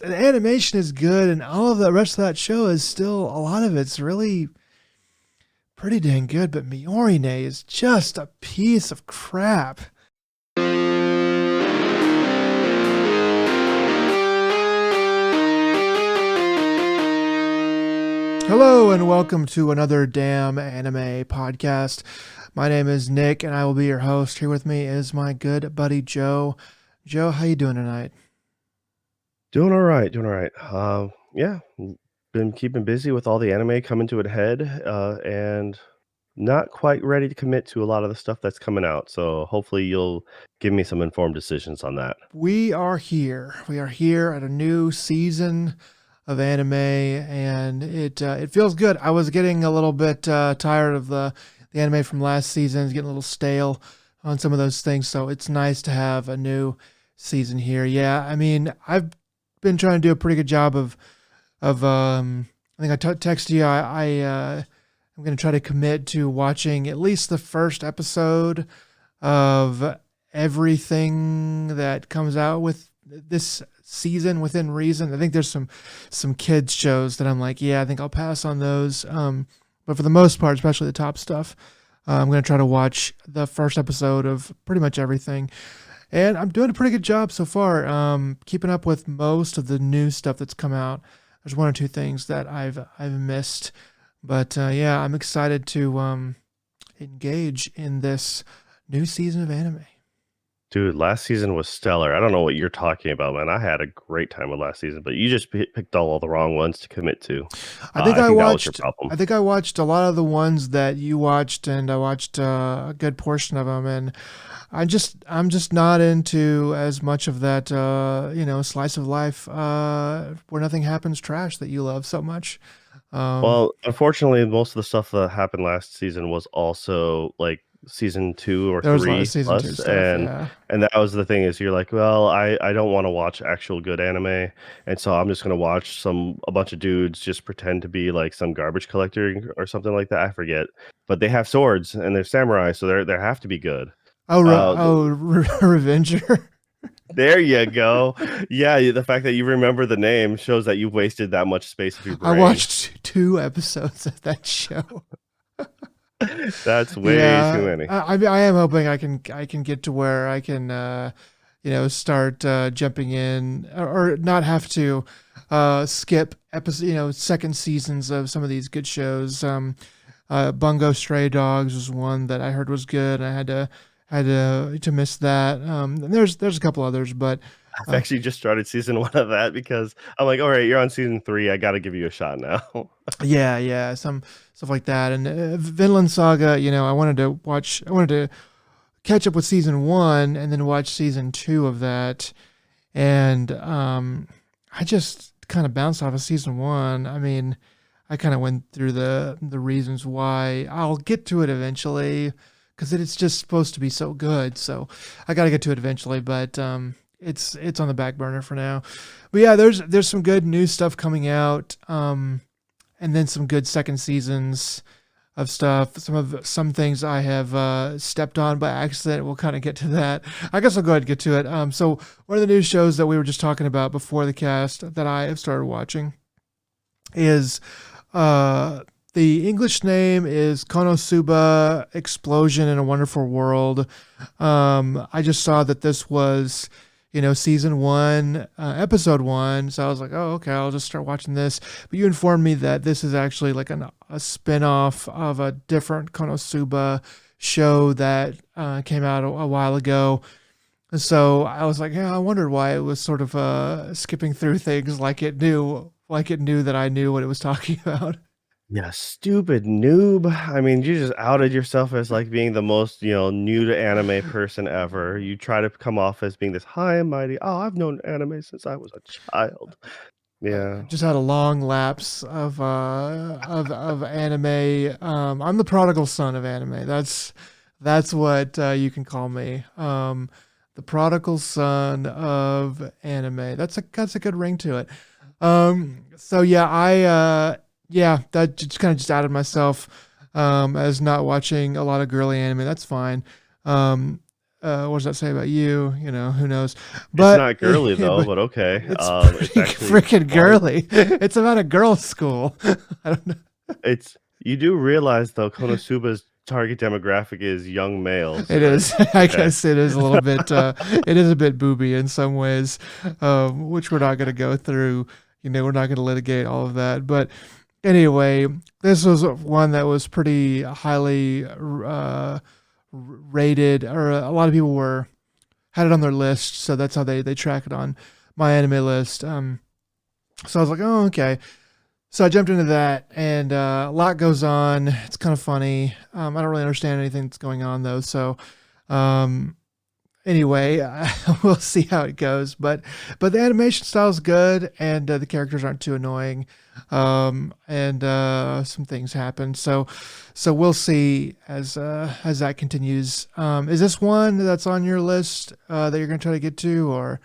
the animation is good, and all of the rest of that show is still a lot of it's really pretty dang good. But Miorine is just a piece of crap. Hello and welcome to another Damn Anime podcast. My name is Nick and I will be your host. Here with me is my good buddy Joe. Joe, how you doing tonight? Doing all right, yeah, been keeping busy with all the anime coming to a head, and not quite ready to commit to a lot of the stuff that's coming out. So hopefully you'll give me some informed decisions on that. We are here. We are here at a new season of anime, and it feels good. I was getting a little bit tired of the anime from last season. It's getting a little stale on some of those things, so it's nice to have a new season here. Yeah, I mean, I've been trying to do a pretty good job of. I think texted you. I'm going to try to commit to watching at least the first episode of everything that comes out with this season within reason. I think there's some kids shows that I'm like, yeah, I think I'll pass on those. But for the most part, especially the top stuff, I'm going to try to watch the first episode of pretty much everything. And I'm doing a pretty good job so far, keeping up with most of the new stuff that's come out. There's one or two things that I've missed, but yeah, I'm excited to engage in this new season of anime. Dude, last season was stellar. I don't know what you're talking about, man. I had a great time with last season, but you just picked all the wrong ones to commit to. I think I I think that was your watched. problem. I think I watched a lot of the ones that you watched, and I watched a good portion of them. And I'm just not into as much of that, slice of life where nothing happens trash that you love so much. Well, unfortunately, most of the stuff that happened last season was also like season 2 or There was a lot of 3 season two plus, stuff. and Yeah. that was the thing is you're like, well, I don't want to watch actual good anime, and so I'm just gonna watch a bunch of dudes just pretend to be like some garbage collector or something like that. I forget, but they have swords and they're samurai, so they have to be good. Oh, Uh, Revenger. there you go. Yeah, the fact that you remember the name shows that you've wasted that much space of your I brain. watched 2 episodes of that show. That's way too Yeah, many. I am hoping I can get to where I can start jumping in or not have to skip episode second seasons of some of these good shows. Bungo Stray Dogs was one that I heard was good. I had to miss that. And there's a couple others, but I've uh, actually just started season 1 of that because I'm like, "All right, you're on season 3, I gotta give you a shot now." yeah, some stuff like that. And Vinland Saga, I wanted to catch up with season one and then watch season two of that. And I just kind of bounced off of season one. I mean, I kind of went through the reasons why. I'll get to it eventually because it's just supposed to be so good. So I got to get to it eventually, but it's on the back burner for now. But yeah, there's some good new stuff coming out, and then some good second seasons of stuff. Some things I have stepped on by accident. We'll kind of get to that. I guess I'll go ahead and get to it. So one of the new shows that we were just talking about before the cast that I have started watching is the English name is Konosuba Explosion in a Wonderful World. I just saw that this was, season one, episode one. So I was like, oh, okay, I'll just start watching this. But you informed me that this is actually like a spin-off of a different Konosuba show that came out a while ago. So I was like, yeah, I wondered why it was sort of skipping through things like it knew that I knew what it was talking about. Yeah, stupid noob. I mean, you just outed yourself as, like, being the most, new to anime person ever. You try to come off as being this high and mighty, "Oh, I've known anime since I was a child." I Yeah. just had a long lapse of anime. I'm the prodigal son of anime. That's what you can call me. The prodigal son of anime. That's a good ring to it. So yeah, that just kind of just outed myself as not watching a lot of girly anime. That's fine. Um, what does that say about you? You know, who knows? It's But not girly though, but but okay. it's It's pretty actually freaking quite. girly. It's about a girls' school. I don't know. It's you do realize though Konosuba's target demographic is young males, It right? is. I Okay. guess it is a little bit. It is a bit booby in some ways, which we're not going to go through. You know, we're not going to litigate all of that. But anyway, this was one that was pretty highly rated, or a lot of people were had it on their list, so that's how they track it on my anime list. So I was like, oh, okay. So I jumped into that, and a lot goes on. It's kind of funny. I don't really understand anything that's going on though. So um, anyway, we'll see how it goes. But the animation style is good, and the characters aren't too annoying. And some things happen. So we'll see as that continues. Is this one that's on your list that you're gonna try to get to, or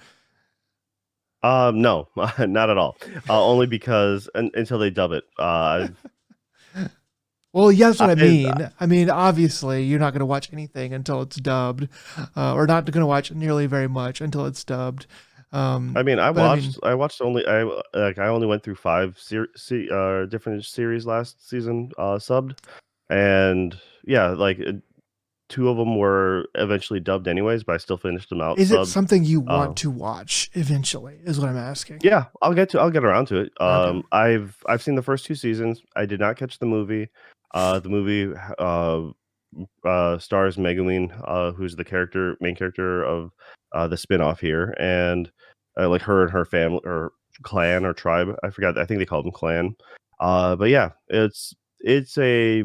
No, not at all. Only because until they dub it. well, yeah, that's what I I mean. I mean, obviously, you're not going to watch anything until it's dubbed, or not going to watch nearly very much until it's dubbed. I mean, But I mean, I watched only I only went through 5 different series last season, subbed, and yeah, like, 2 of them were eventually dubbed anyways, but I still finished them out is it subbed. something you Uh, want to watch eventually? Is what I'm asking. yeah, I'll get around to it. Okay. I've seen the first 2 seasons. I did not catch the movie. The movie, stars Megumin, who's the main character of the spinoff here, and like her and her family or clan or tribe. I forgot. I think they called them clan. But yeah, it's a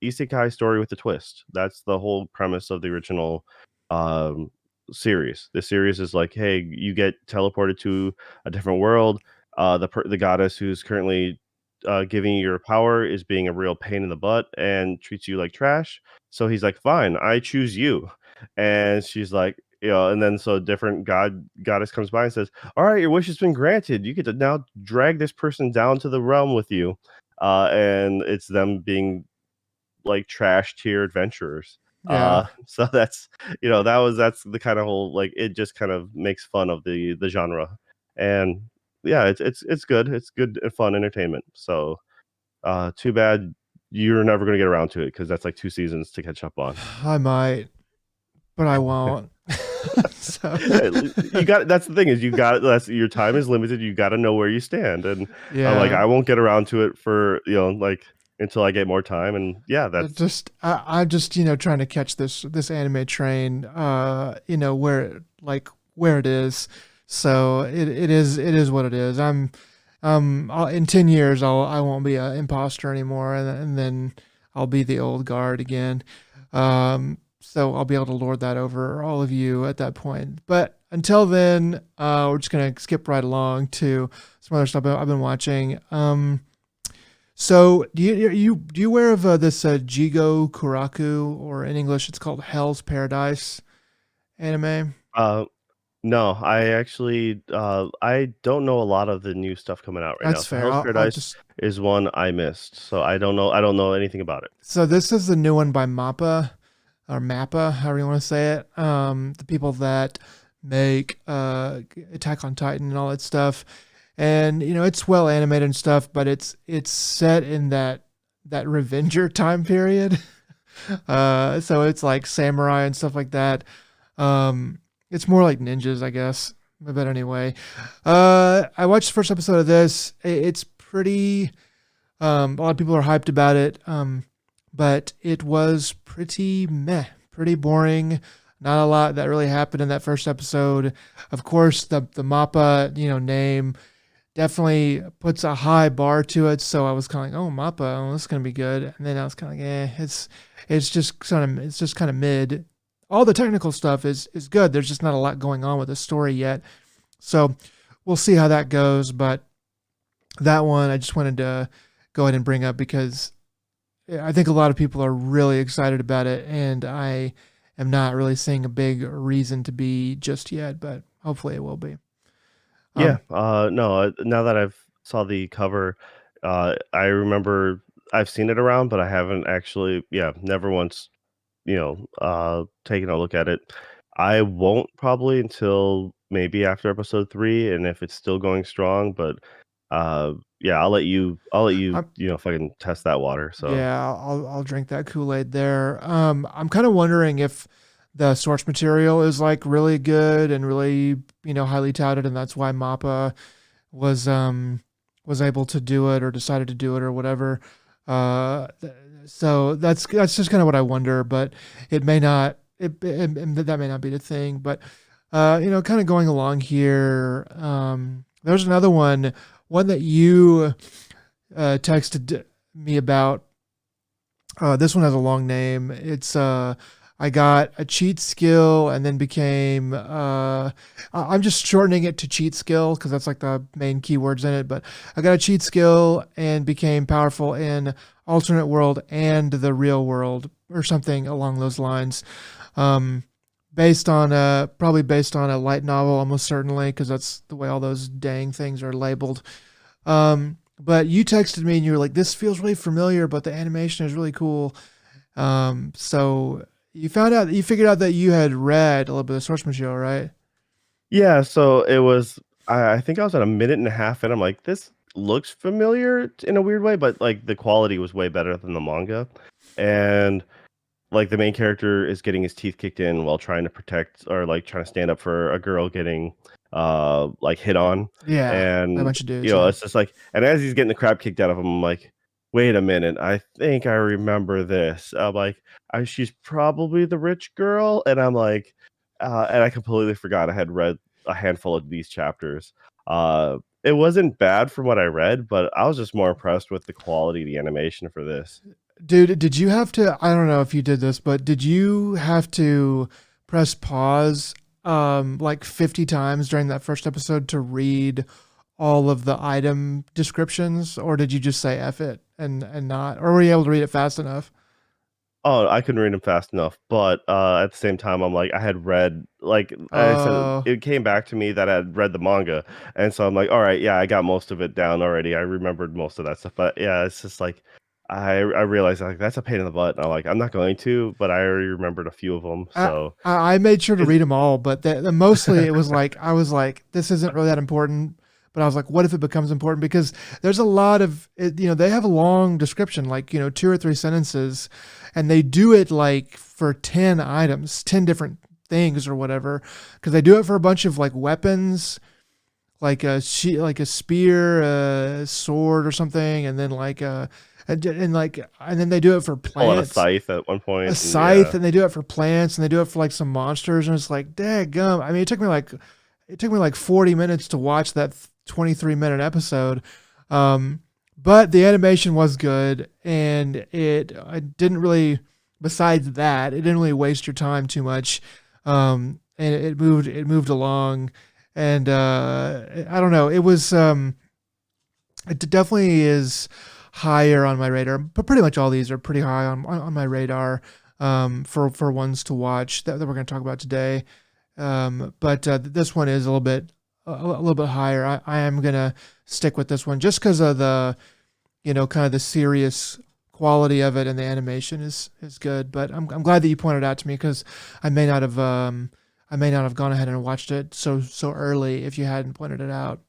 isekai story with a twist. That's the whole premise of the original um, series. The series is like, hey, you get teleported to a different world. The goddess who's currently giving you your power is being a real pain in the butt and treats you like trash. So he's like, fine, I choose you. And she's like, you know, and then so a different goddess comes by and says, all right, your wish has been granted. You get to now drag this person down to the realm with you. And it's them being like trash tier adventurers. Yeah. So that's the kind of whole like it just kind of makes fun of the genre, and yeah, it's good. It's good and fun entertainment. So too bad you're never gonna get around to it because that's like 2 seasons to catch up on. I might, but I won't. So You got that's the thing is you got that's your time is limited. You got to know where you stand, and like yeah, I won't get around to it for like until I get more time, and yeah, that's I'm just trying to catch this anime train. Where it is. So it is what it is. In 10 years I won't be an imposter anymore, and then I'll be the old guard again. So I'll be able to lord that over all of you at that point. But until then, we're just gonna skip right along to some other stuff I've been watching. So do you aware of this Jigo Kuraku, or in English it's called Hell's Paradise anime? uh No, I actually, I don't know a lot of the new stuff coming out right now. That's So fair. Hell's I'll Paradise just is one I missed. So I don't know anything about it. so this is the new one by Mappa, or Mappa, however you want to say it. The people that make Attack on Titan and all that stuff, and it's well animated and stuff, but it's set in that Revenger time period. So it's like samurai and stuff like that. It's more like ninjas, I guess. But anyway, I watched the first episode of this. It's pretty. A lot of people are hyped about it. But it was pretty meh, pretty boring. Not a lot that really happened in that first episode. Of course, the Mappa name definitely puts a high bar to it. So I was kind of like, oh Mappa, oh, this is gonna be good. And then I was kind of like, it's just kind of mid. All the technical stuff is good. There's just not a lot going on with the story yet. So we'll see how that goes. But that one I just wanted to go ahead and bring up because I think a lot of people are really excited about it, and I am not really seeing a big reason to be just yet. But hopefully it will be. Yeah, Um, no, now that I've saw the cover, I remember I've seen it around, but I haven't actually, yeah, never once, taken a look at it. I won't probably until maybe after episode 3, and if it's still going strong, but, yeah, I'll let you, I'm, fucking test that water, so yeah, I'll drink that Kool-Aid there. I'm kind of wondering if the source material is like really good and really, highly touted, and that's why Mappa was was able to do it or decided to do it or whatever. So that's just kind of what I wonder, but it may not. That may not be the thing, but kind of going along here. There's another one that you texted me about. This one has a long name. It's I got a cheat skill and then became I'm just shortening it to cheat skill because that's like the main keywords in it. But I got a cheat skill and became powerful in alternate world and the real world or something along those lines. Um, based on probably based on a light novel, almost certainly because that's the way all those dang things are labeled. But you texted me and you were like, "This feels really familiar, but the animation is really cool." So you figured out that you had read a little bit of source material, right? yeah, so it was I think I was at a minute and a half and I'm like, "This looks familiar in a weird way," but, like, the quality was way better than the manga, and like, the main character is getting his teeth kicked in while trying to protect or, like, trying to stand up for a girl getting, like, hit on, Yeah, by a and, bunch of dudes. Yeah. it's just like and as he's getting the crap kicked out of him, I'm like, "Wait a minute, I think I remember this." I'm like, she's probably the rich girl," and I'm like, and I completely forgot I had read a handful of these chapters. It wasn't bad from what I read, but I was just more impressed with the quality of the animation for this. Dude, did you have to? I don't know if you did this, but did you have to press pause like 50 times during that first episode to read all of the item descriptions, or did you just say F it and not, or were you able to read it fast enough? Oh, I couldn't read them fast enough, but, at the same time, I'm like, I had read like I said, Oh, it came back to me that I had read the manga, and so I'm like, "Alright, yeah, I got most of it down already, I remembered most of that stuff," but, yeah, it's just like, I realized, like, that's a pain in the butt, and I'm like, "I'm not going to," but I already remembered a few of them. I So I made sure to it's read them all, but mostly it was like I was like, this isn't really that important. But I was like, what if it becomes important? Because there's a lot of they have a long description, like 2 or 3 sentences, and they do it like for 10 items, 10 different things or whatever. Because they do it for a bunch of like weapons, like a spear, a sword or something, and then and then they do it for they pull out a plants, scythe at one a point, and scythe, yeah. and they do it for plants, and they do it for like some monsters, and it's like, daggum. I mean, it took me like 40 minutes to watch that 23-minute episode. Um, but the animation was good, and I didn't really. Besides that, it didn't really waste your time too much, and it moved along, and I don't know. It definitely is higher on my radar, but pretty much all these are pretty high on my radar for ones to watch that we're going to talk about today. But this one is a little bit higher. I am gonna stick with this one just because of the kind of the serious quality of it, and the animation is good. But I'm glad that you pointed it out to me because I may not have gone ahead and watched it so early if you hadn't pointed it out.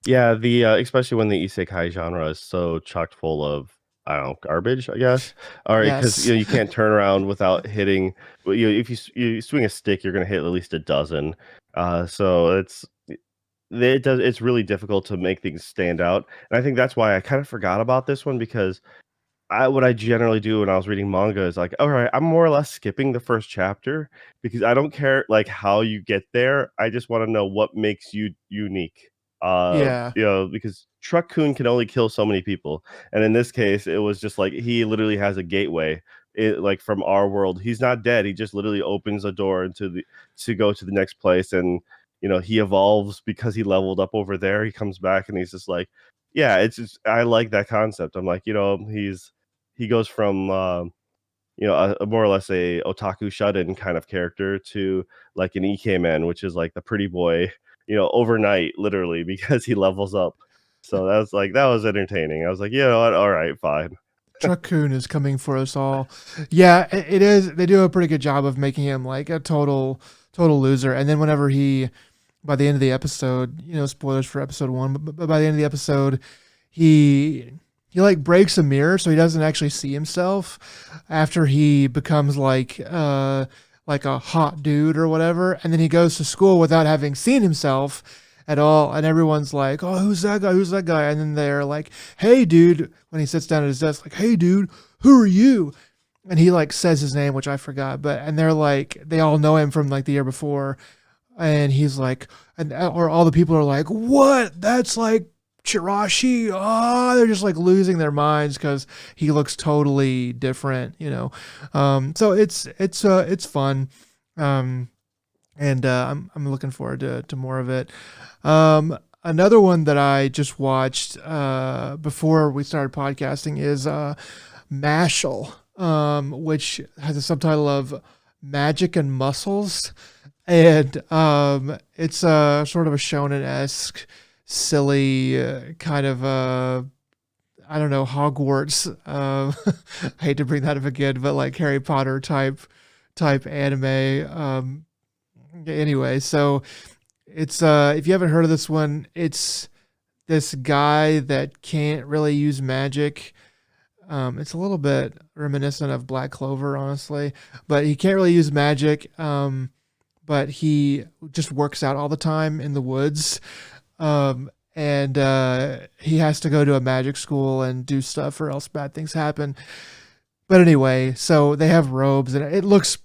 Yeah, especially when the isekai genre is so chock full of, I don't know, garbage, I guess. Alright, 'cause, Yes. you can't turn around without hitting well, if you swing a stick, you're gonna hit at least a dozen. So it's really difficult to make things stand out, and I think that's why I kind of forgot about this one because what I generally do when I was reading manga is like, alright, I'm more or less skipping the first chapter because I don't care, like, how you get there, I just wanna know what makes you unique. Yeah. Because Truck Kun can only kill so many people, and in this case, it was just like he literally has a gateway, like, from our world. He's not dead, he just literally opens a door to go to the next place, and, he evolves because he leveled up over there, he comes back, and he's just like yeah, it's just I like that concept. I'm like, he goes from, a more or less a otaku shut-in kind of character to, like, an Ike man, which is, like, the pretty boy, overnight, literally, because he levels up. So that was entertaining. I was like, "You know what? Alright, fine." Truck-kun is coming for us all. Yeah, it is. They do a pretty good job of making him like a total loser. And then whenever by the end of the episode, spoilers for episode 1, but by the end of the episode, he like breaks a mirror so he doesn't actually see himself after he becomes like a hot dude or whatever, and then he goes to school without having seen himself at all, and everyone's like, "Oh, who's that guy? Who's that guy?" And then they're like, "Hey, dude," when he sits down at his desk, like, "Hey, dude, who are you?" And he like says his name, which I forgot, and they're like, they all know him from like the year before, and he's like, or all the people are like, "What? That's like Chirashi." Oh, they're just like losing their minds because he looks totally different. So it's fun. And I'm looking forward to more of it. Another one that I just watched before we started podcasting is Mashal, which has a subtitle of Magic and Muscles. And it's sort of a shonen-esque, silly kind of I don't know, Hogwarts. I hate to bring that up again, but like Harry Potter type anime. Anyway, so it's if you haven't heard of this one, it's this guy that can't really use magic. It's a little bit reminiscent of Black Clover, honestly, but he can't really use magic. But he just works out all the time in the woods. And he has to go to a magic school and do stuff or else bad things happen. But anyway, so they have robes and it looks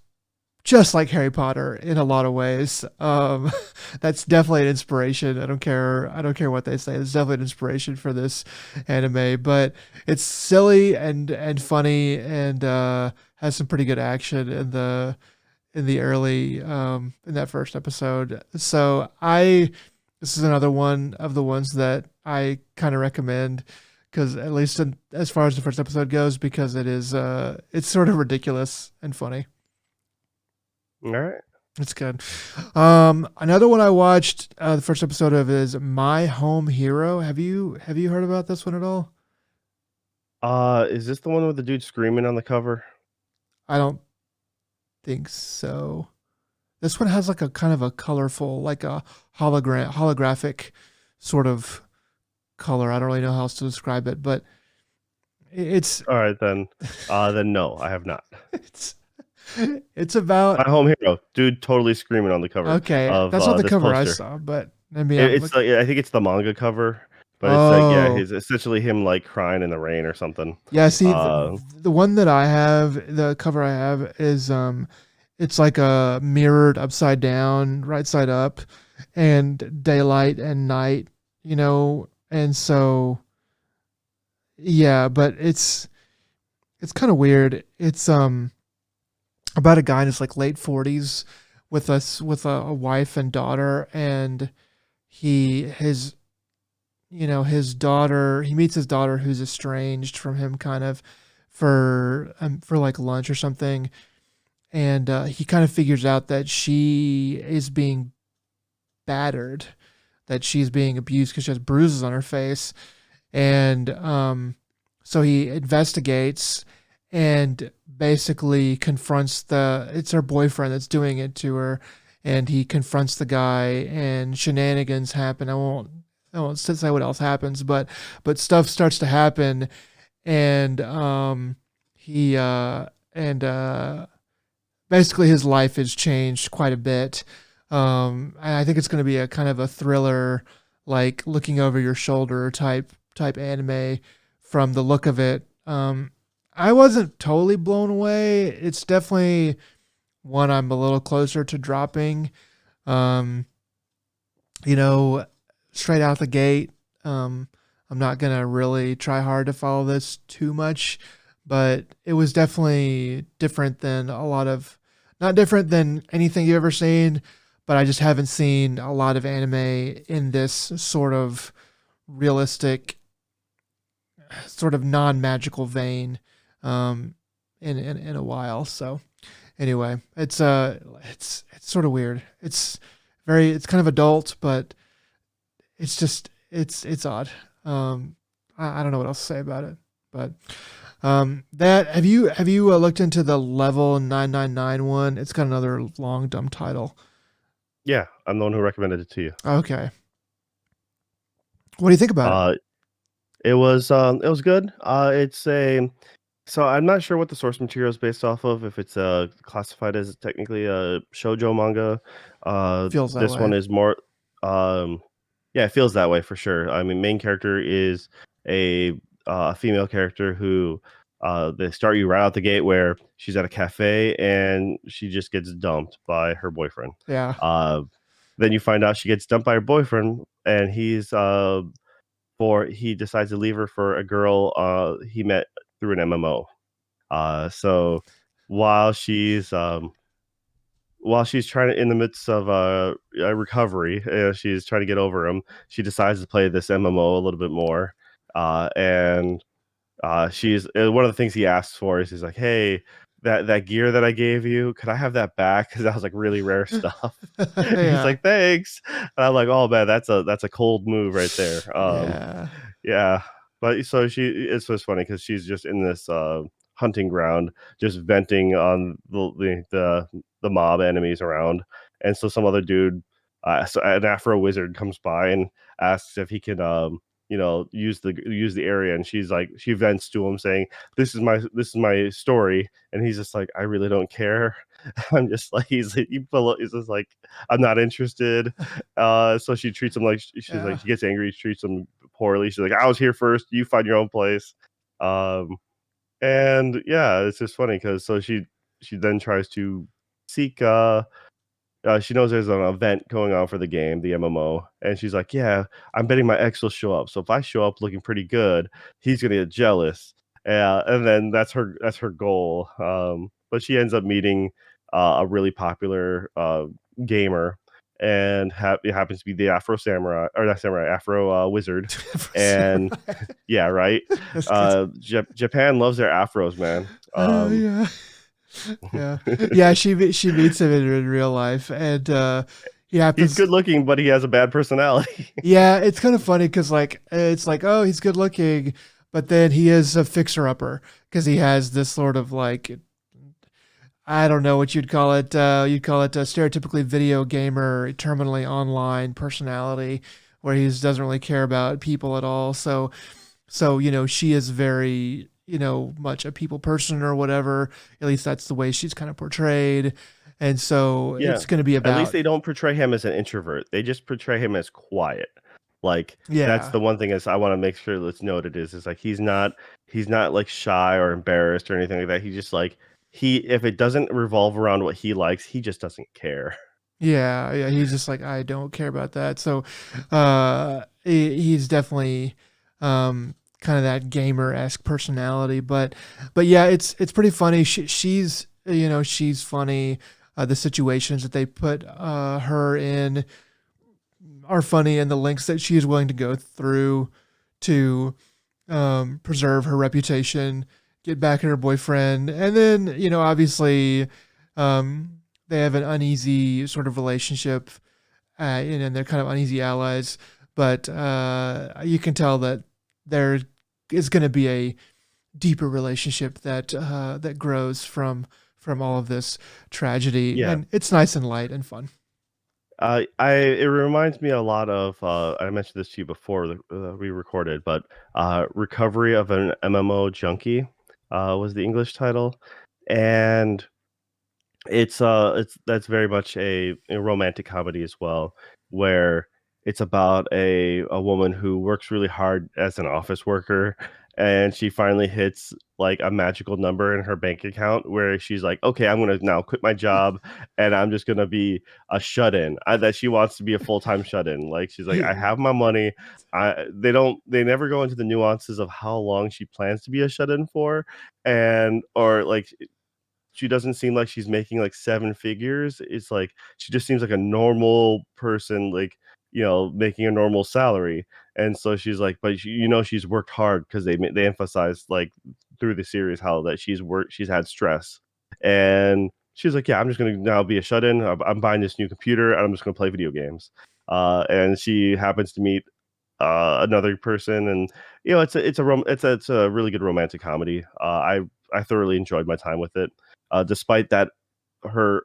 just like Harry Potter in a lot of ways. That's definitely an inspiration. I don't care what they say. It's definitely an inspiration for this anime, but it's silly and funny and has some pretty good action in the early in that first episode. So this is another one of the ones that I kind of recommend because at least as far as the first episode goes, because it's sort of ridiculous and funny. All right. It's good. Another one I watched the first episode of is My Home Hero. Have you heard about this one at all? Is this the one with the dude screaming on the cover? I don't think so. This one has like a kind of a colorful, like a holographic sort of color. I don't really know how else to describe it, but it's All right then. Then no, I have not. it's about My Home Hero, dude, totally screaming on the cover. okay. Of That's not the this cover I poster. saw, but I mean, It's like I think it's the manga cover, but it's like oh he's essentially him like crying in the rain or something. yeah. See, Uh, the one that I have, the cover I have is it's like a mirrored upside down, right side up, and daylight and night. And so yeah, but it's kind of weird. It's about a guy in his like late 40s with a wife and daughter, and his daughter, he meets his daughter who's estranged from him kind of for like lunch or something, and he kind of figures out that she is being battered, that she's being abused because she has bruises on her face, and so he investigates and basically confronts it's her boyfriend that's doing it to her, and he confronts the guy and shenanigans happen. I won't say what else happens, but stuff starts to happen, and he and basically his life has changed quite a bit. And I think it's going to be a kind of a thriller, like looking over your shoulder type anime from the look of it. I wasn't totally blown away. It's definitely one I'm a little closer to dropping. Um, straight out the gate, I'm not going to really try hard to follow this too much, but it was definitely different than not different than anything you've ever seen, but I just haven't seen a lot of anime in this sort of realistic, sort of non-magical vein in a while. So anyway, it's sort of weird. It's kind of adult, but it's just it's odd. I don't know what else to say about it, but That have you looked into the level 999 one? It's got another long dumb title. Yeah, I'm the one who recommended it to you. Okay. What do you think about it? Uh, it was good. It's a So I'm not sure what the source material is based off of, if it's, classified as technically a shoujo manga. Feels that This way. one is more, um yeah, it feels that way for sure. I mean, main character is a, female character who, they start you right out the gate where she's at a cafe and she just gets dumped by her boyfriend. Yeah. Uh, then you find out she gets dumped by her boyfriend, and he decides to leave her for a girl, he met through an MMO. So while she's while she's trying to in the midst of a recovery, she's trying to get over him. She decides to play this MMO a little bit more, and she's one of the things he asks for is he's like, "Hey, that gear that I gave you, could I have that back? Because that was like really rare stuff." And he's Yeah. like, "Thanks." And I'm like, "Oh man, that's a cold move right there." Yeah. Yeah, but so it's just funny because she's just in this, hunting ground, just venting on the mob enemies around, and so some other dude, so an Afro wizard comes by and asks if he can, use the area, and she vents to him saying, this is my story," and he's just like, "I really don't care." I'm just like he's just like, "I'm not interested." So she treats him like she's Yeah. like she gets angry, she treats him poorly. She's like, "I was here first. You find your own place." Um, and yeah, it's just funny because she then tries to seek she knows there's an event going on for the game, the MMO, and she's like, "Yeah, I'm betting my ex will show up. So if I show up looking pretty good, he's gonna get jealous." And then that's her goal. But she ends up meeting a really popular gamer, and it happens to be the Afro samurai, or not samurai, Afro wizard. For And samurai. yeah, right. That's good. Japan loves their afros, man. Yeah. Yeah. Yeah, she meets him in real life, and he He's happens. good looking, but he has a bad personality. Yeah, it's kind of funny because like it's like, oh, he's good looking, but then he is a fixer upper because he has this sort of like, I don't know what you'd call it. You'd call it a stereotypically video gamer, terminally online personality, where he doesn't really care about people at all. So she is very much a people person or whatever. At least that's the way she's kind of portrayed, and so Yeah. it's going to be At least about. they don't portray him as an introvert. They just portray him as quiet. Like, that's Yeah. the one thing is I wanna make sure that's noted is like he's not, like, shy or embarrassed or anything like that. He just, like he if it doesn't revolve around what he likes, he just doesn't care. Yeah, yeah, he's just like, I don't care about that. So, he's definitely kind of that gamer esque personality. But yeah, it's pretty funny. She's funny. The situations that they put her in are funny, and the lengths that she is willing to go through to preserve her reputation, get back at her boyfriend, and then obviously they have an uneasy sort of relationship, and they're kind of uneasy allies. But you can tell that there is going to be a deeper relationship that grows from all of this tragedy, Yeah. and it's nice and light and fun. It reminds me a lot of, I mentioned this to you before we recorded, but, Recovery of an MMO Junkie, was the English title, and it's that's very much a romantic comedy as well, where it's about a woman who works really hard as an office worker, and she finally hits, like, a magical number in her bank account where she's like, "Okay, I'm gonna now quit my job, and I'm just gonna be a shut-in." That she wants to be a full-time shut-in, like, she's like, "I have my money." They never go into the nuances of how long she plans to be a shut-in for, and or, like, she doesn't seem like she's making like seven figures. It's like she just seems like a normal person, like, making a normal salary. And so she's like, but she's worked hard because they emphasize like through the series how that she's had stress, and she's like, yeah, I'm just gonna now be a shut in. I'm buying this new computer and I'm just gonna play video games. And she happens to meet another person, and it's a really good romantic comedy. I thoroughly enjoyed my time with it, despite that her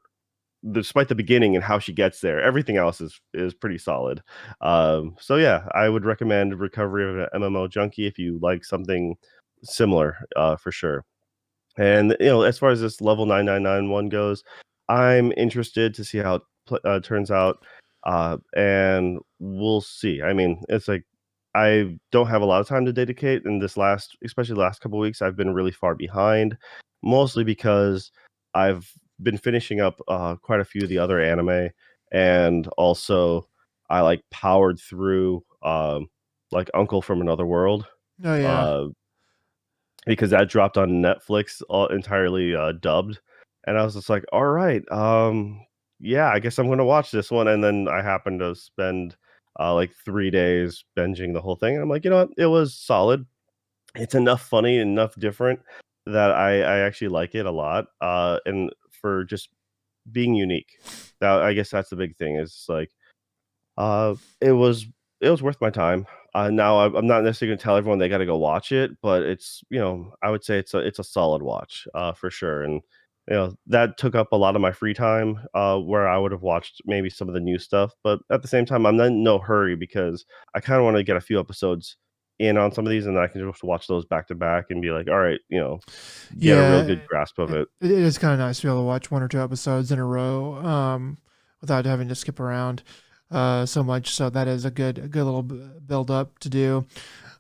despite the beginning and how she gets there. Everything else is pretty solid. So yeah, I would recommend Recovery of an MMO Junkie if you like something similar, for sure. And, as far as this level 9991 goes, I'm interested to see how it turns out, and we'll see. I mean, it's like I don't have a lot of time to dedicate in this especially the last couple weeks, I've been really far behind, mostly because I've been finishing up, quite a few of the other anime, and also I, like, powered through, like, Uncle from Another World, Oh yeah. uh because that dropped on Netflix all entirely, dubbed, and I was just like, "Alright, yeah, I guess I'm gonna watch this one," and then I happened to spend, like, 3 days binging the whole thing, and I'm like, "You know what? It was solid. It's enough funny, enough different that I actually like it a lot," and for just being unique. Now, I guess that's the big thing is, like, uh, it was it was worth my time. Now I'm not necessarily gonna tell everyone they gotta go watch it, but I would say it's a solid watch, for sure, and, that took up a lot of my free time, where I would have watched maybe some of the new stuff, but at the same time, I'm in no hurry because I kinda wanna get a few episodes in on some of these, and then I can just watch those back to back and be like, "Alright," get a real Yeah, good grasp of it. it is kind of nice to be able to watch one or two episodes in a row, without having to skip around so much. So that is a good little build up to do.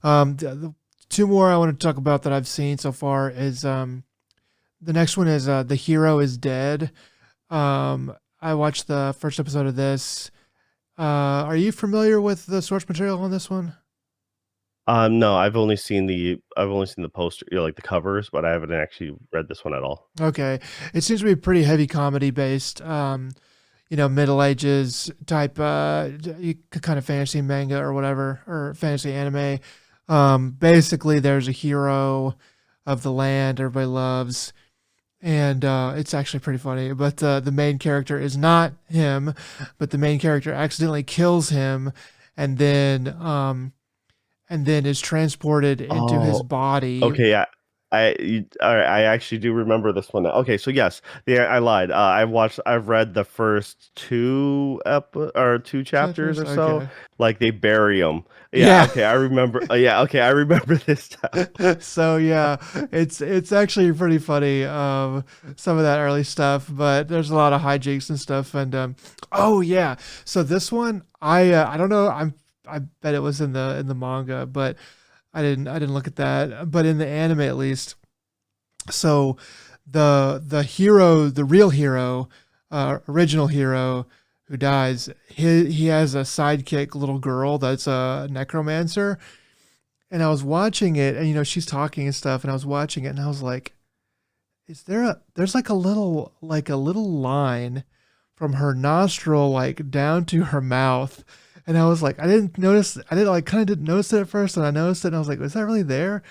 The two more I want to talk about that I've seen so far is the next one is The Hero is Dead. I watched the first episode of this. Are you familiar with the source material on this one? No, I've only seen the poster, like, the covers, but I haven't actually read this one at all. Okay, it seems to be pretty heavy comedy based. Middle ages type, kind of fantasy manga or whatever, or fantasy anime. Basically, there's a hero of the land everybody loves, and it's actually pretty funny. But the main character is not him, but the main character accidentally kills him, and then is transported into his Oh, body. okay, yeah. Alright, I actually do remember this one now. Okay, so yes, yeah, I lied. I've read the first 2 chapters Chapters, or so, okay. like, they bury him. Yeah, Yeah. okay, I remember yeah, okay, I remember this now. So yeah, it's actually pretty funny. Some of that early stuff, but there's a lot of hijinks and stuff. And oh yeah, so this one I don't know. I bet it was in the manga, but I didn't look at that. But in the anime at least, so the hero, the real hero, original hero who dies, he has a sidekick little girl that's a necromancer, and I was watching it, and she's talking and stuff, and I was watching it, and I was like, there's like a little line from her nostril like down to her mouth. And I was like, I didn't like kind of didn't notice it at first, and I noticed it, and I was like, is that really there?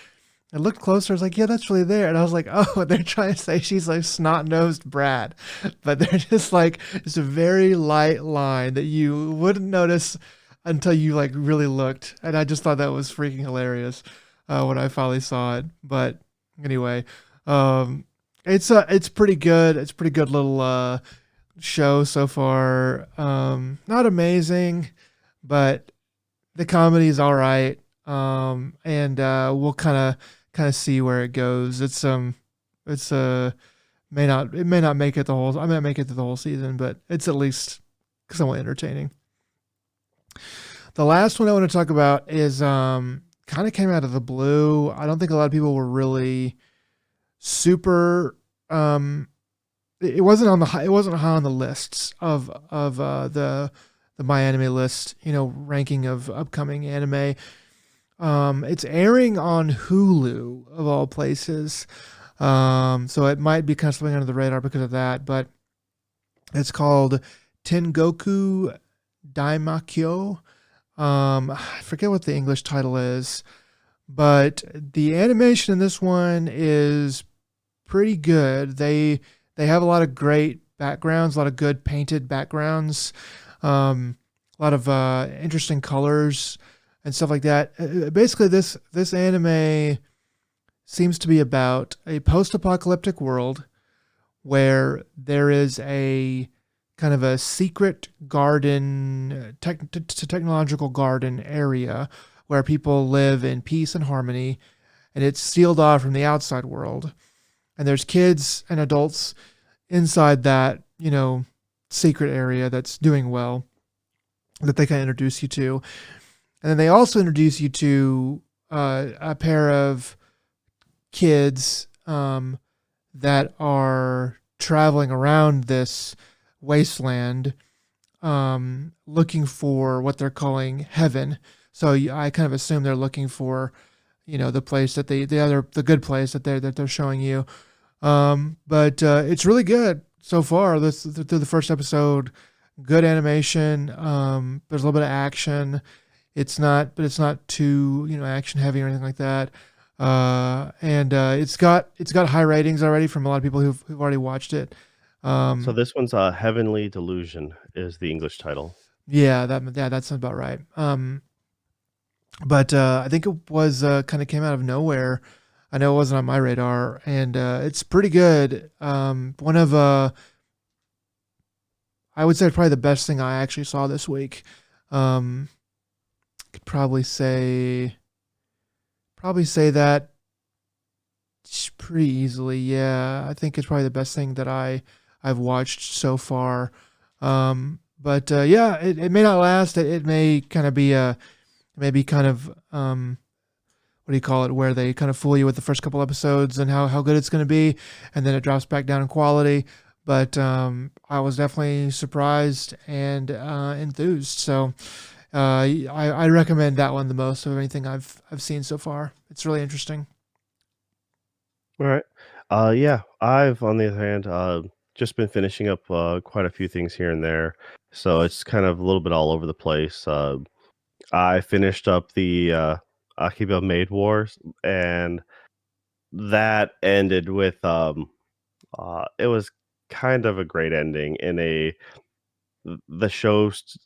I looked closer, I was like, yeah, that's really there. And I was like, oh, they're trying to say she's like snot-nosed Brad. But they're just like, it's a very light line that you wouldn't notice until you like really looked. And I just thought that was freaking hilarious when I finally saw it. But anyway, um, it's pretty good. It's a pretty good little show so far. Not amazing, but the comedy is all right. And we'll kind of see where it goes. It's it may not make it the whole. I may not make it to the whole season, but it's at least somewhat entertaining. The last one I want to talk about is kind of came out of the blue. I don't think a lot of people were really super. It wasn't on the high, it wasn't high on the lists of the My Anime list, ranking of upcoming anime. It's airing on Hulu of all places. So it might be kind of slipping under the radar because of that, but it's called Tengoku Daimakyo. I forget what the English title is, but the animation in this one is pretty good. They have a lot of great backgrounds, a lot of good painted backgrounds, a lot of interesting colors and stuff like that. Basically, this anime seems to be about a post-apocalyptic world where there is a kind of a secret garden, technological garden area where people live in peace and harmony, and it's sealed off from the outside world. And there's kids and adults inside that, secret area that's doing well that they kind of introduce you to. And then they also introduce you to a pair of kids that are traveling around this wasteland looking for what they're calling heaven. So I kind of assume they're looking for, the place that the good place that they're showing you. But it's really good so far. This through the first episode, good animation. There's a little bit of action. But it's not too action heavy or anything like that. And it's got high ratings already from a lot of people who've already watched it. So Um, this one's Heavenly Delusion is the English title. that sounds about right. But I think it was kind of came out of nowhere. I know it wasn't on my radar, and it's pretty good. One of I would say probably the best thing I actually saw this week. Um, could probably say that pretty easily. Yeah, I think it's probably the best thing that I've watched so far. But yeah, it may not last. It may kind of be maybe kind of what do you call it, where they kind of fool you with the first couple episodes and how good it's going to be, and then it drops back down in quality. But I was definitely surprised and enthused. So I recommend that one the most of anything I've seen so far. It's really interesting. All right. Yeah, I've on the other hand just been finishing up quite a few things here and there, so it's kind of a little bit all over the place. I finished up the Akiba Maid Wars, and that ended with it was kind of a great ending in a the show's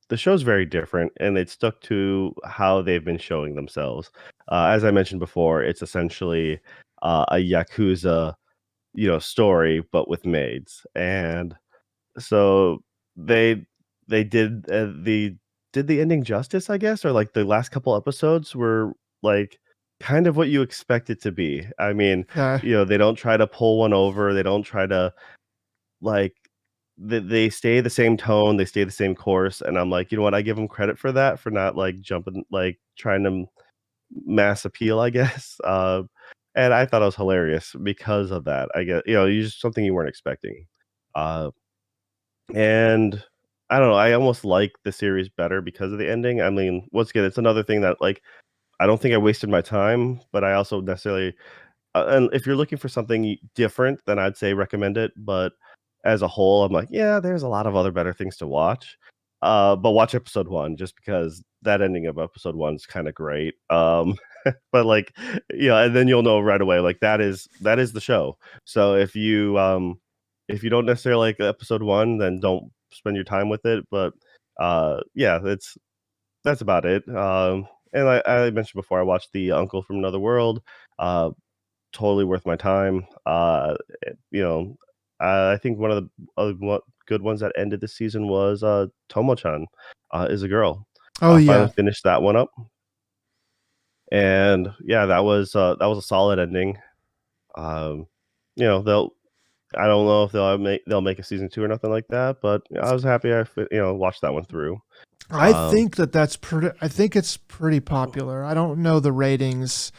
the show's very different, and it stuck to how they've been showing themselves. As I mentioned before, it's essentially a yakuza, story, but with maids, and so they they did the ending justice, I guess, or like the last couple episodes were like kind of what you expect it to be. I mean, Okay. they don't try to pull one over. They don't try to like they stay the same tone, they stay the same course, and I'm like, you know what? I give them credit for that, for not like jumping, like trying to mass appeal, I guess. And I thought it was hilarious because of that. I get, you just something you weren't expecting. Uh, and I don't know, I almost like the series better because of the ending. I mean, once again, it's another thing that like I don't think I wasted my time, but I also necessarily and if you're looking for something different, then I'd say recommend it. But as a whole, I'm like, yeah, there's a lot of other better things to watch. But watch episode one just because that ending of episode one is kind of great. But like, yeah, and then you'll know right away, like that is the show. So if you don't necessarily like episode one, then don't spend your time with it. But yeah, that's about it. And I mentioned before, I watched the Uncle from Another World. Uh, Totally worth my time. You know, I think one of the good ones that ended the season was Tomo-chan is a girl. Oh Finally yeah. finished that one up, and yeah, that was a solid ending. Um, they'll I don't know if they'll make a season two or nothing like that, but I was happy watched that one through. I Um, think that's pretty. I think it's pretty popular. I don't know the ratings,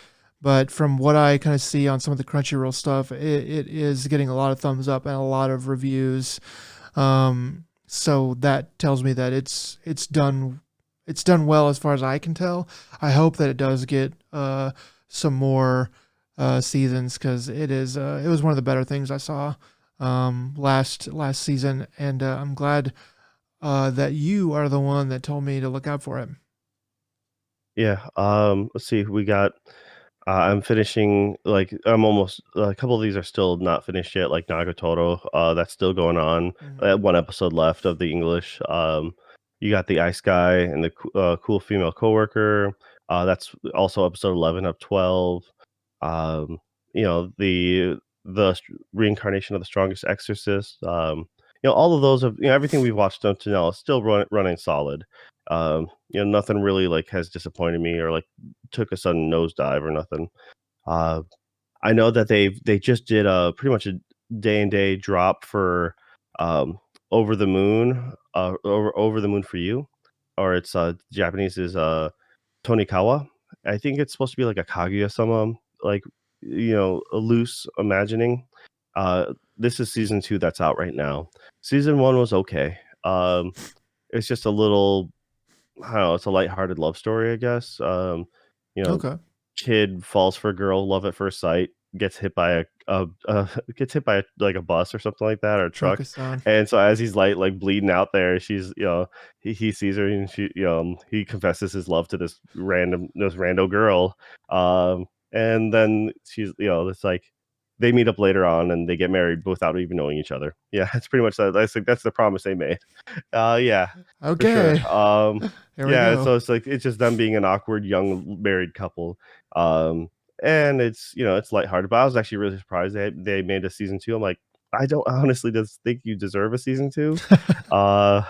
but from what I kind of see on some of the Crunchyroll stuff, it is getting a lot of thumbs up and a lot of reviews. So that tells me that it's done well as far as I can tell. I hope that it does get some more seasons because it was one of the better things I saw last season, and I'm glad that you are the one that told me to look out for it. yeah. Let's see. We got I'm finishing like I'm almost a couple of these are still not finished yet, like Nagatoro. That's still going on. Mhm. One episode left of the English. You got the ice guy and the cool female coworker. That's also episode 11 of 12. Um, you know, reincarnation of the strongest exorcist. All of those everything we've watched up to now is still running solid. Nothing really like has disappointed me or like took a sudden nosedive or nothing. Uh, I know that they just did a pretty much a day and day drop for um, Over the Moon, Over the Moon for You, or it's Japanese is Tonikawa. I think it's supposed to be like a Kaguya-sama, like a loose imagining. This is season 2 that's out right now. Season 1 was okay. It's just a little I don't know, it's a lighthearted love story, I guess. You know, Okay. kid falls for a girl, love at first sight, gets hit by gets hit by like a bus or something like that or a truck. Truck-a-san. And so as he's like bleeding out there, she's he sees her and he confesses his love to this rando girl. And then she's it's like they meet up later on and they get married without even knowing each other. Yeah, that's pretty much that. That's the promise they made. Yeah, for sure. Okay. Here we Yeah, go. so it's like it's just them being an awkward young married couple. Um, and it's lighthearted, but I was actually really surprised they made a season 2. I'm like, I don't honestly just think you deserve a season 2. Uh,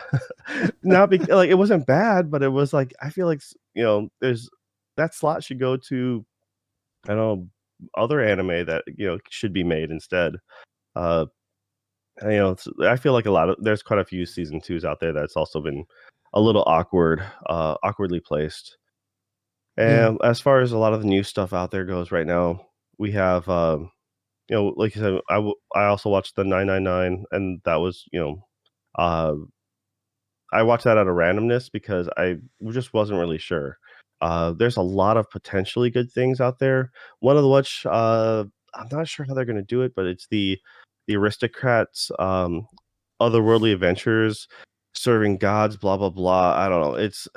not because like it wasn't bad, but it was like I feel like there's that slot should go to I don't know other anime that should be made instead. Uh, I feel like there's quite a few season 2s out there that's also been a little awkwardly placed. Yeah. And as far as a lot of the new stuff out there goes right now, we have, like I said, I also watched the 999, and that was, uh, I watched that out of randomness because I just wasn't really sure. There's a lot of potentially good things out there. One of the which I'm not sure how they're going to do it, but it's the aristocrats, otherworldly adventures, serving gods, blah blah blah. I don't know. It's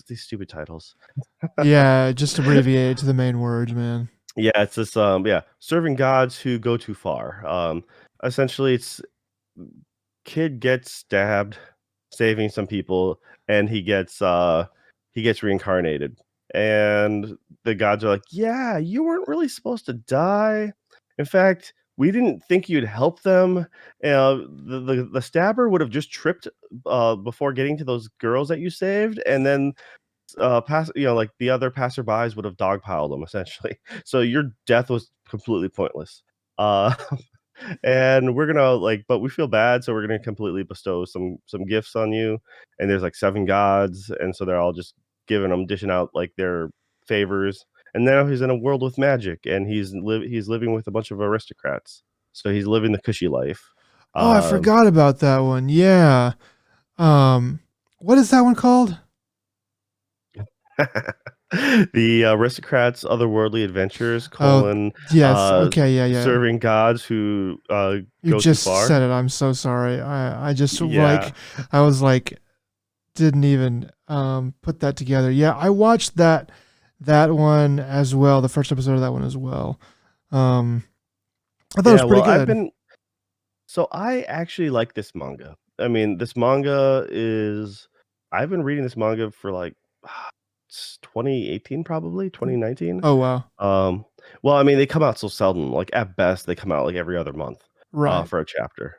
these stupid titles. Yeah, just abbreviate it to the main words, man. Yeah, it's this serving gods who go too far. Essentially it's kid gets stabbed saving some people and he gets reincarnated. And the gods are like, "Yeah, you weren't really supposed to die. In fact, we didn't think you'd help them. The stabber would have just tripped before getting to those girls that you saved, and then like the other passerbys would have dogpiled them essentially. So your death was completely pointless. Uh, and we're gonna but we feel bad, so we're gonna completely bestow some gifts on you. And there's like 7 gods, and so they're all just dishing out like their favors. And now he's in a world with magic, and he's living with a bunch of aristocrats. So he's living the cushy life. Oh, I Um, forgot about that one. Yeah. Um, what is that one called? the aristocrats otherworldly adventures Oh, colon yes. Okay. Yeah. Yeah. serving gods who You go too just far. said it. I'm so sorry. I just Yeah, I was like, didn't even put that together. Yeah, I watched that one as well. The first episode of that one as well. Um, I thought it was yeah. pretty Well, good. I actually like this manga. I mean, this manga is I've been reading this manga for like it's 2018, probably 2019. Oh wow. Um, well, I mean, they come out so seldom. Like at best, they come out like every other month Right. for a chapter.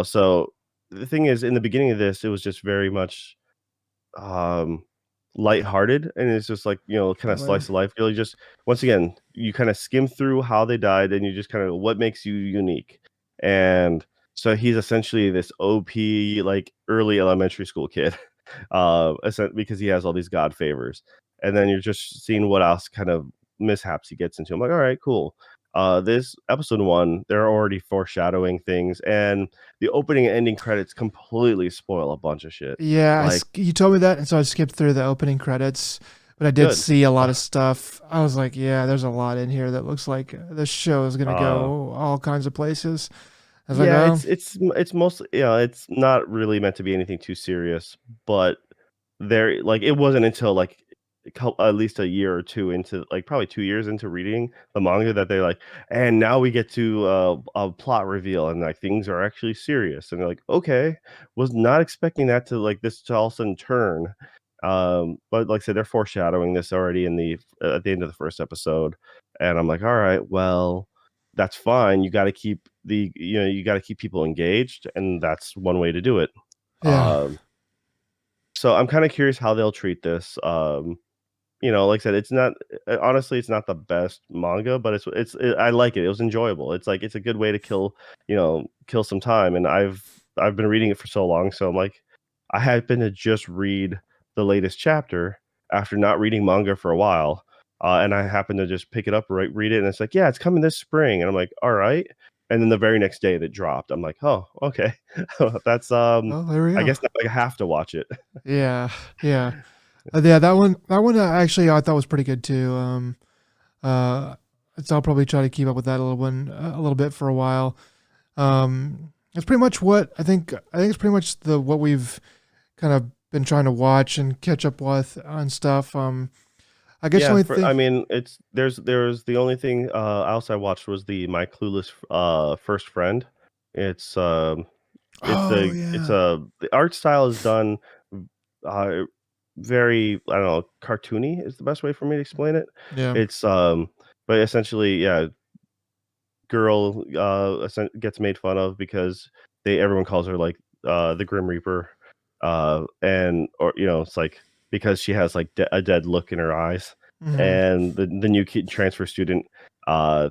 So the thing is, in the beginning of this, it was just very much um lighthearted, and it's just like kind of Really. slice of life. You just once again you kind of skim through how they died, and you just kind of what makes you unique. And so he's essentially this OP like early elementary school kid because he has all these god favors. And then you're just seeing what else kind of mishaps he gets into. I'm like, all right, cool. This episode 1, they're already foreshadowing things, and the opening and ending credits completely spoil a bunch of shit. Yeah, Like, you told me that, and so I skipped through the opening credits, but I did good. see a lot of stuff. I was like, yeah, there's a lot in here that looks like this show is gonna Uh, go all kinds of places. I was like, yeah, oh, it's mostly it's not really meant to be anything too serious, but there like it wasn't until like at least a year or 2 into, like, probably 2 years into reading the manga that they're like, "And now we get to, a plot reveal, and, like, things are actually serious." And they're like, "Okay, was not expecting that to, like, this to all of a sudden turn." But like I said, they're foreshadowing this already in the at the end of the 1st episode, and I'm like, "Alright, well, that's fine. You gotta keep people engaged, and that's one way to do it." Yeah. Um, so I'm kinda curious how they'll treat this. Like I said, it's not honestly, it's not the best manga, but I like it. It was enjoyable. It's like it's a good way to kill some time, and I've been reading it for so long, so I'm like, I happen to just read the latest chapter after not reading manga for a while, and I happen to just pick it up, read it, and it's like, "Yeah, it's coming this spring," and I'm like, "Alright," and then the very next day it dropped. I'm like, "Oh, okay." That's, Oh, there we I go. guess I have to watch it. Yeah, yeah, yeah. That one actually I thought was pretty good too. Uh, so I'll probably try to keep up with that a little bit for a while. It's pretty much what I think. I think it's pretty much the what we've kind of been trying to watch and catch up with on stuff. I guess the Yeah, only thing. I mean, there's the only thing, else I watched was the My Clueless, First Friend. It's, Oh yeah, the art style is done, uh, very, I don't know, cartoony is the best way for me to explain it. yeah. It's, but essentially, yeah, girl, gets made fun of because everyone calls her, like, the Grim Reaper, and or, it's like because she has, like, a dead look in her eyes, Hmm. and the new kid transfer student,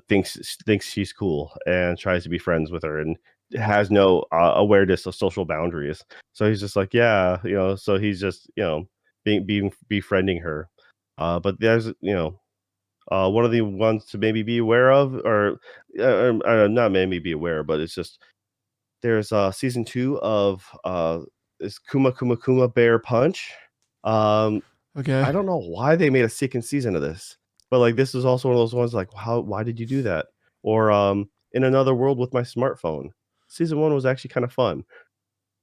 thinks she's cool and tries to be friends with her and has no, awareness of social boundaries. So he's just like, "Yeah," so he's just, being befriending her. But there's, one of the ones to maybe be aware of, or not maybe be aware, but it's just there's season 2 of this Kuma Kuma Kuma Bear Punch. Um, Okay. I don't know why they made a second season of this, but like this is also one of those ones like, why did you do that? Or In Another World with My Smartphone. Season 1 was actually kind of fun.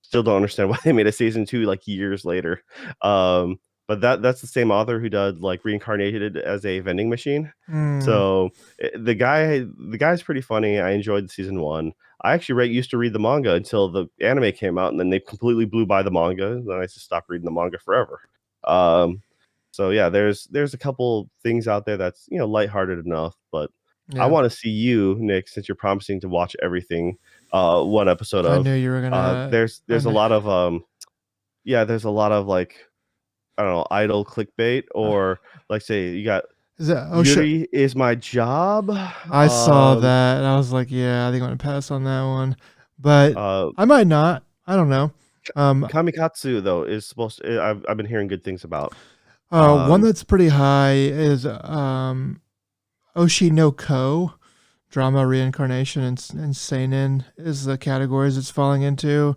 Still don't understand why they made a season 2, like, years later. Um, but that's the same author who did, like, Reincarnated as a Vending Machine. Hmm. So, the guy's pretty funny. I enjoyed the season 1. I actually used to read the manga until the anime came out, and then they completely blew by the manga, and then I just stopped reading the manga forever. Um, so yeah, there's a couple things out there that's, lighthearted enough, but I Yeah. wanna see you, Nick, since you're promising to watch everything, one episode I of. knew you were gonna. I There's a kn- lot of, yeah, there's a lot of, like, I don't know, idle clickbait, uh, or, like, say, you got is that? Oh shit! "Yuri is my job," I saw that and I was like, yeah, I think I'm gonna pass on that one, but uh, I might not. I don't know. Um, Kamikatsu, though, is supposed to I've been hearing good things about. One Um, that's pretty high is Oshi no Ko. Drama, reincarnation, and seinen is the categories it's falling into.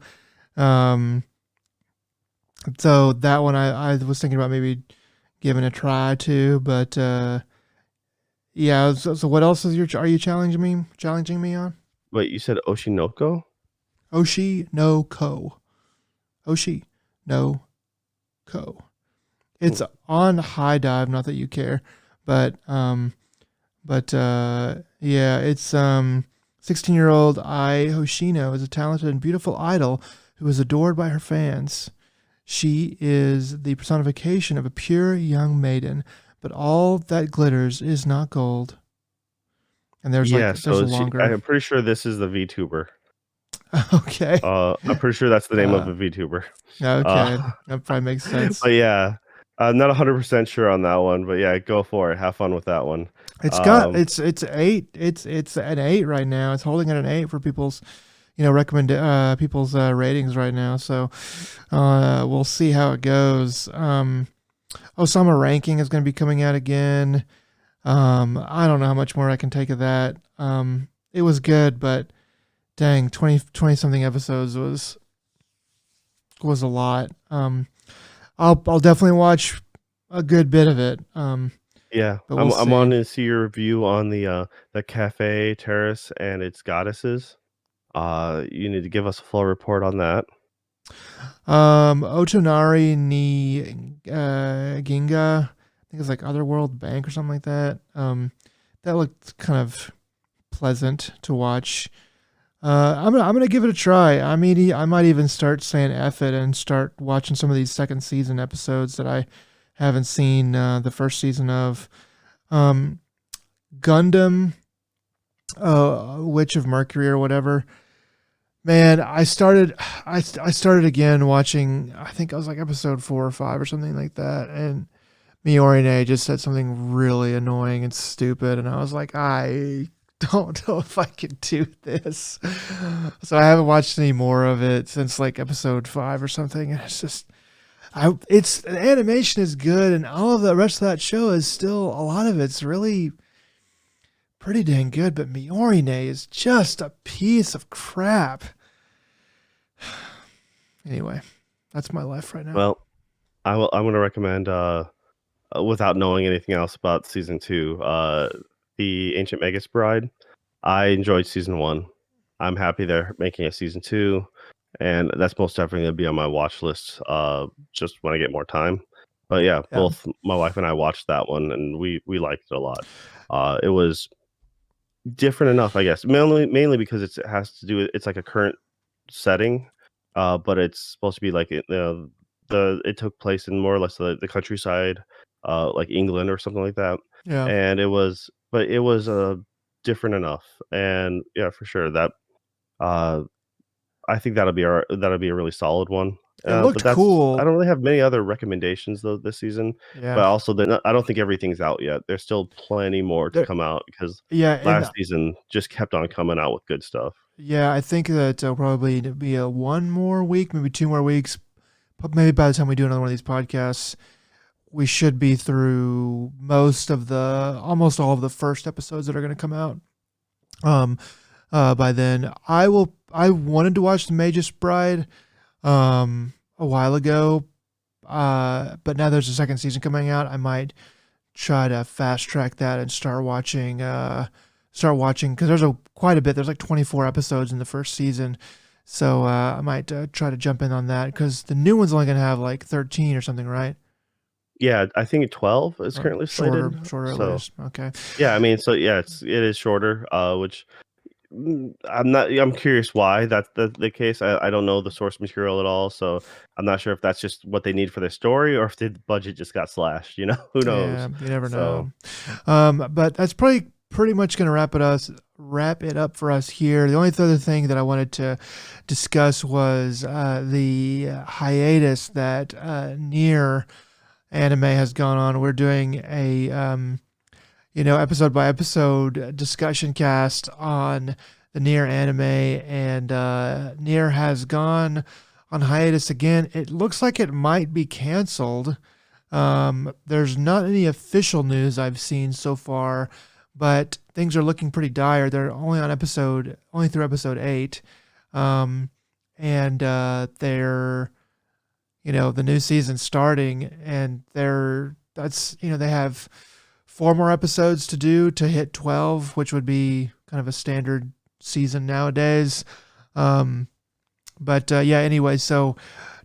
Um, so that one I was thinking about maybe giving a try to, but yeah. So what else are you challenging me on? wait, you said Oshinoko? Oshi no Ko. Oshi no Ko. Hmm, It's on High Dive. Not that you care, but yeah, it's 16-year-old Ai Hoshino is a talented and beautiful idol who is adored by her fans. She is the personification of a pure young maiden, but all that glitters is not gold. And yeah, there's a so longer. I'm pretty sure this is the VTuber. Okay. I'm pretty sure that's the name of Uh, the VTuber. Uh, okay. That probably makes sense. but yeah, I'm not 100% sure on that one, but yeah, go for it. Have fun with that one. Um, It's eight. It's an eight right now. It's holding at an eight for people's recommend people's ratings right now. So we'll see how it goes. Osama ranking is going to be coming out again. I don't know how much more I can take of that. It was good, but dang, 20 something episodes was a lot. I'll definitely watch a good bit of it. yeah, But we'll I'm see. on to see your review on the cafe terrace and its goddesses. You need to give us a full report on that. Otonari ni Ginga. think it's like Otherworld Bank or something like that. That looked kind of pleasant to watch. I'm gonna give it a try. I might even start saying F it and start watching some of these second season episodes that I haven't seen the first season of. Um, Gundam, Witch of Mercury or whatever. Man, I started again watching. I think I was like episode 4 or 5 or something like that, and Miorine just said something really annoying and stupid, and I was like, I don't know if I can do this. So I haven't watched any more of it since like episode 5 or something. And it's just, it's the animation is good, and all of the rest of that show is still a lot of it's really pretty dang good. But Miorine is just a piece of crap. Anyway, that's my life right now. Well, I'm gonna recommend, without knowing anything else about season 2, The Ancient Magus Bride. I enjoyed season 1. I'm happy they're making a season 2, and that's most definitely gonna be on my watch list, just when I get more time. But yeah, Yeah. both my wife and I watched that one, and we liked it a lot. It was different enough, I guess, mainly because it has to do with it's like a current setting, but it's supposed to be like it took place in more or less the countryside, like England or something like that, Yeah. and it was different enough, and yeah, for sure that uh, I think that'll be a really solid one. It But looked that's I cool. don't really have many other recommendations though this season, Yeah. but also I don't think everything's out yet. There's still plenty more to There, come out because yeah, and last season just kept on coming out with good stuff. yeah, I think that there'll probably be a 1 more week, maybe 2 more weeks. But maybe by the time we do another one of these podcasts, we should be through almost all of the first episodes that are going to come out. Um, by then, I wanted to watch The Magus Bride, a while ago. But now there's a second season coming out. I might try to fast track that and start watching because there's quite a bit. There's like 24 episodes in the first season, so I might try to jump in on that because the new one's only gonna have like 13 or something, right? Yeah, I think 12 is Or currently slated. shorter at So, least. Okay. yeah, I mean, so yeah, it is shorter, which I'm curious why that's the case. I don't know the source material at all, so I'm not sure if that's just what they need for their story or if the budget just got slashed, you know? Who knows? Yeah, you never So, know. But that's probably pretty much gonna wrap it up for us here. The only other thing that I wanted to discuss was the hiatus that near anime has gone on. We're doing a episode by episode discussion cast on the Near anime, and Near has gone on hiatus again. It looks like it might be canceled. There's not any official news I've seen so far, but things are looking pretty dire. They're only through episode 8, and they're the new season starting, and they have 4 more episodes to do to hit 12, which would be kind of a standard season nowadays. But yeah, anyway, so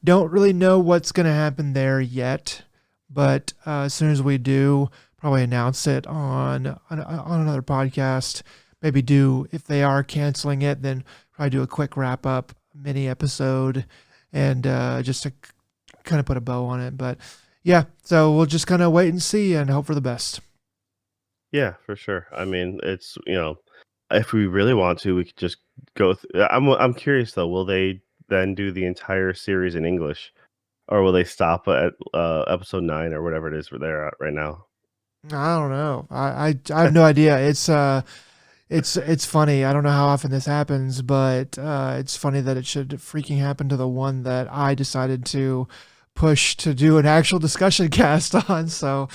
don't really know what's going to happen there yet, but as soon as we do, probably announce it on another podcast. Maybe if they are canceling it, then probably do a quick wrap up mini episode, and just to kind of put a bow on it. But yeah, so we'll just kind of wait and see and hope for the best. yeah, for sure. I mean, if we really want to, we could just go I'm curious though, will they then do the entire series in English or will they stop at episode 9 or whatever it is where they're at right now? I don't know. I have no idea. It's funny. I don't know how often this happens, but it's funny that it should freaking happen to the one that I decided to push to do an actual discussion cast on. So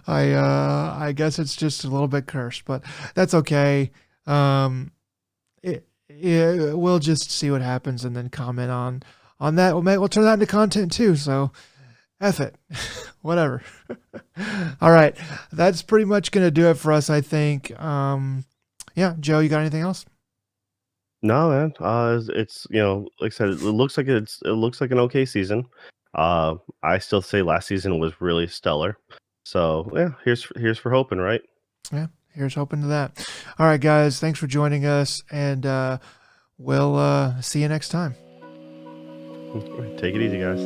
I guess it's just a little bit cursed, but that's okay. We'll just see what happens and then comment on that. We'll turn that into content too. So F it. Whatever. All right. That's pretty much going to do it for us, I think. Yeah, Joe, you got anything else? No, man. It's like I said, it looks like an okay season. I still say last season was really stellar. So yeah, here's for hoping, right? Yeah, here's hoping to that. All right, guys, thanks for joining us, and we'll see you next time. Take it easy, guys.